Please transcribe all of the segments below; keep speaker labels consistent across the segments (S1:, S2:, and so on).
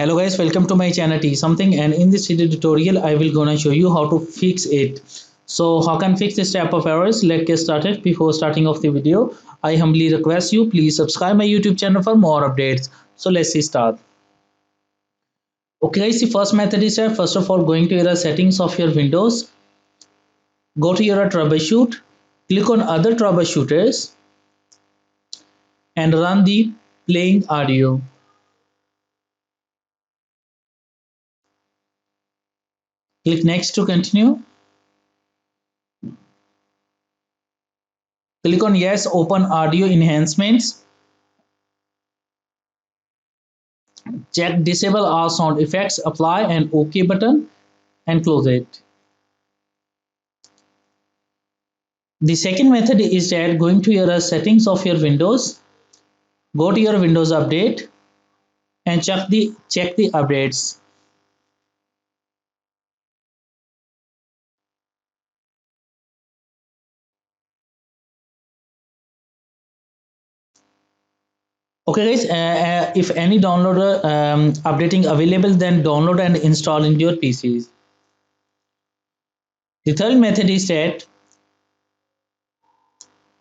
S1: Hello guys, welcome to my channel T something, and in this video tutorial I will gonna show you how to fix it. So how can fix this type of errors? Let's get started. Before starting off the video, I humbly request you please subscribe my YouTube channel for more updates. So let's see start. Okay guys, the first method is first of all going to your settings of your Windows, go to your troubleshoot, click on other troubleshooters and run the playing audio. Click next to continue. Click on yes, open audio enhancements. Check disable all sound effects, apply and OK button and close it. The second method is that going to your settings of your Windows, go to your Windows update and check the updates. Okay guys, if any downloader updating available, then download and install in your PCs. The third method is that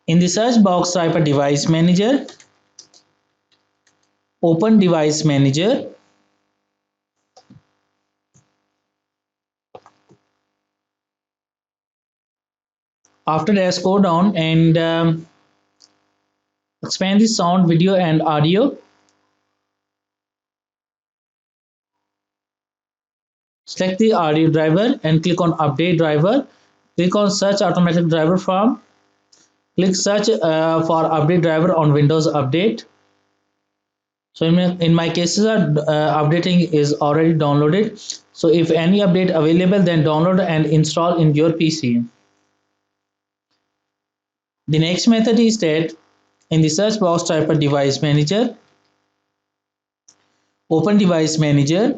S1: in the search box type a device manager, open device manager. After that, scroll down and expand the sound, video and audio. Select the audio driver and click on update driver. Click on search automatic driver from. Click search for update driver on Windows update. So in my cases, updating is already downloaded. So if any update available, then download and install in your PC. The next method is that in the search box type a device manager, open device manager,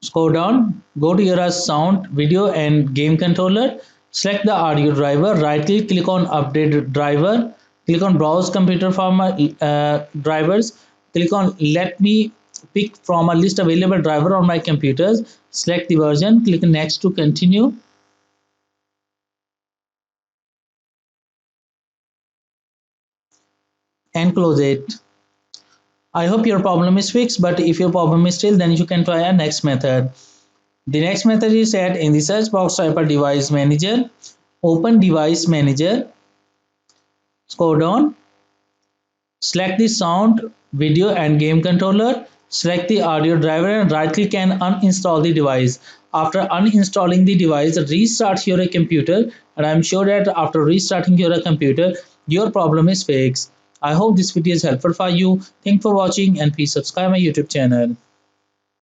S1: scroll down, go to your sound, video and game controller, select the audio driver, right click on update driver, click on browse computer from drivers, click on let me pick from a list available driver on my computers, select the version, click next to continue. And close it. I hope your problem is fixed, but if your problem is still, then you can try a next method. The next method is that in the search box type a device manager, open device manager, scroll down, select the sound, video and game controller, select the audio driver and right click and uninstall the device. After uninstalling the device, restart your computer and I am sure that after restarting your computer, your problem is fixed. I hope this video is helpful for you. Thanks for watching and please subscribe my YouTube channel.